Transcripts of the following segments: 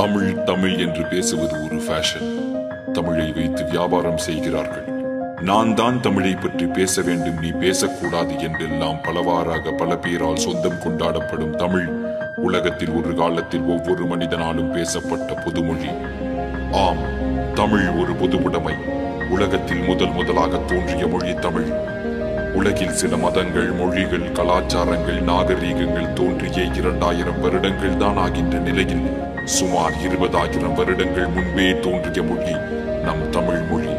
தமிழ் தமிழ் என்று பேசுவது ஒரு ஃபேஷன். தமிழை வைத்து வியாபாரம் செய்கிறார்கள். நான் தான் தமிழை பற்றி பேச வேண்டும், நீ பேசக்கூடாது என்றெல்லாம் பலவாறாக பல பேரால் சொந்தம் கொண்டாடப்படும் தமிழ் உலகத்தில் ஒரு காலத்தில் ஒவ்வொரு மனிதனாலும் பேசப்பட்ட பொதுமொழி. ஆம், தமிழ் ஒரு பொதுவுடைமை. உலகத்தில் முதலாக தோன்றிய மொழி தமிழ். உலகில் சில மதங்கள், மொழிகள், கலாச்சாரங்கள், நாகரீகங்கள் தோன்றிய 2000 வருடங்கள் தான் ஆகின்ற நிலையில் சுமார் 20,000 வருடங்கள் முன்பே தோன்றிய மொழி நம் தமிழ் மொழி.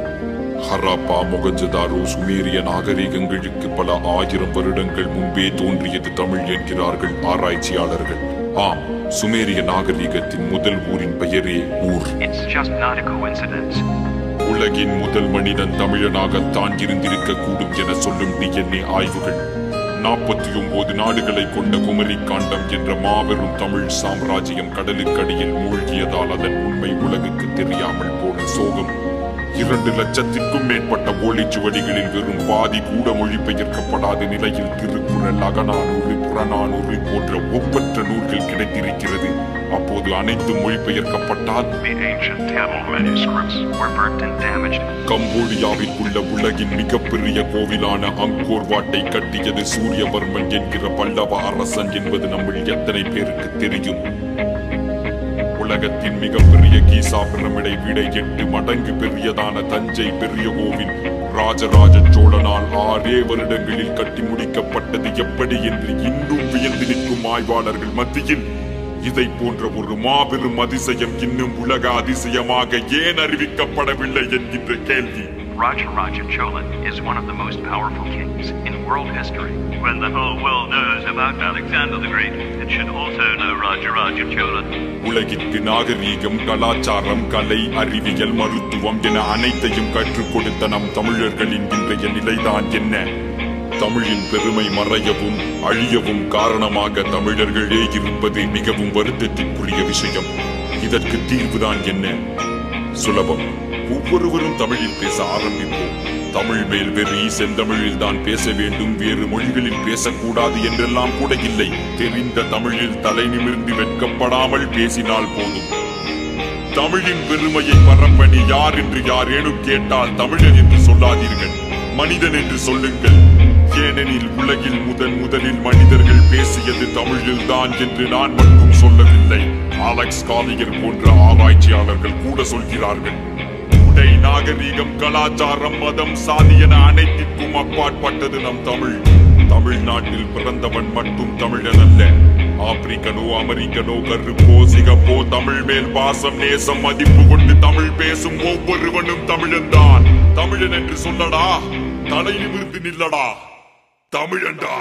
ஹராப்பா, மொகஞ்சதாரோ, சுமேரிய நாகரீகங்களுக்கு பல 1000 வருடங்கள் முன்பே தோன்றியது தமிழ் என்கிறார்கள் ஆராய்ச்சியாளர்கள். ஆம், சுமேரிய நாகரீகத்தின் முதல் ஊரின் பெயரே ஊர். உலகின் முதல் மனிதன் தமிழனாகத்தான் இருந்திருக்க கூடும் என சொல்லும் DNA ஆய்வுகள் 49 நாடுகளை கொண்ட குமரி காண்டம் என்ற மாபெரும் தமிழ் சாம்ராஜ்யம் கடலுக்கடியில் மூழ்கியதால் அதன் உண்மை உலகுக்கு தெரியாமல் போன சோகம். 2 லட்சத்திற்கும் மேற்பட்ட ஓலைச்சுவடிகளில் வெறும் பாதி கூட மொழிபெயர்க்கப்படாத நிலையில் திருக்குறள், அகநானூறு, புறநானூறு போன்ற ஒப்பற்ற நூல்கள் கிடைத்திருக்கிறது. அப்போது அனைத்து மொழிபெயர்க்கப்பட்டால் கம்போடியாவில் உள்ள உலகின் மிகப்பெரிய கோவிலான அங்கோர் வாட்டை கட்டியது சூரியவர்மன் என்கிற பல்லவ அரசன் என்பது நம்மில் எத்தனை பேருக்கு தெரியும்? உலகத்தின் மிகப்பெரிய கீசா பிரமிடை விட 8 மடங்கு பெரியதான தஞ்சை பெரிய கோவில் ராஜராஜ சோழனால் 6 வருடங்களில் கட்டி முடிக்கப்பட்டது எப்படி என்று இன்னும் வியந்து நிற்கும் ஆய்வாளர்கள் மத்தியில் இதை போன்ற ஒரு மாபெரும் அதிசயம் இன்னும் உலக அதிசயமாக ஏன் அறிவிக்கப்படவில்லை என்கின்ற கேள்வி. Rajaraja Chola is one of the most powerful kings in world history. When the whole world knows about Alexander the Great, it should also know Rajaraja Chola. உலகிற்கு நாகரீகம், கலாச்சாரம், கலை, அறிவியல், மருத்துவம் என அனைத்தையும் கற்றுக் கொடுத்த நம் தமிழர்களின் இன்றைய நிலைதான் என்ன? தமிழின் பெருமை மறையவும் அழியவும் காரணமாக தமிழர்களே இருப்பது மிகவும் வருத்தத்திற்குரிய விஷயம். இதற்கு தீர்வுதான் என்ன? சுலபம். ஒவ்வொருவரும் தமிழில் பேச ஆரம்பிப்போம். தமிழ் மேல் வெறி, செந்தமிழில் தான் பேச வேண்டும், வேறு மொழிகளில் பேசக்கூடாது என்றெல்லாம் கூட இல்லை. தெரிந்த தமிழில் தலை நிமிர்ந்து வெட்கப்படாமல் பேசினால் போதும். தமிழின் பெருமையை பரப்பணி யார் என்று யாரேனும் கேட்டால் தமிழன் என்று சொல்லாதீர்கள், மனிதன் என்று சொல்லுங்கள். ஏனெனில் உலகில் முதலில் மனிதர்கள் பேசியது தமிழில் தான் என்று நான் மட்டும் சொல்லவில்லை, அலெக்ஸ் காலியர் போன்ற ஆராய்ச்சியாளர்கள் கூட சொல்கிறார்கள். உடை, நாகரீகம், கலாச்சாரம், மதம், சாதி என அனைத்திற்கும் அப்பாற்பட்டது நம் தமிழ். தமிழ்நாட்டில் பிறந்தவன் மட்டும் தமிழன் அல்ல. ஆப்பிரிக்கனோ, அமெரிக்கனோ, கருப்போ, சிகப்போ, தமிழ் மேல் பாசம், நேசம், மதிப்பு கொண்டு தமிழ் பேசும் ஒவ்வொருவனும் தமிழன் தான். தமிழன் என்று சொல்லடா, தலை நிமிர்ந்து நில்லடா, தமிழன்டா.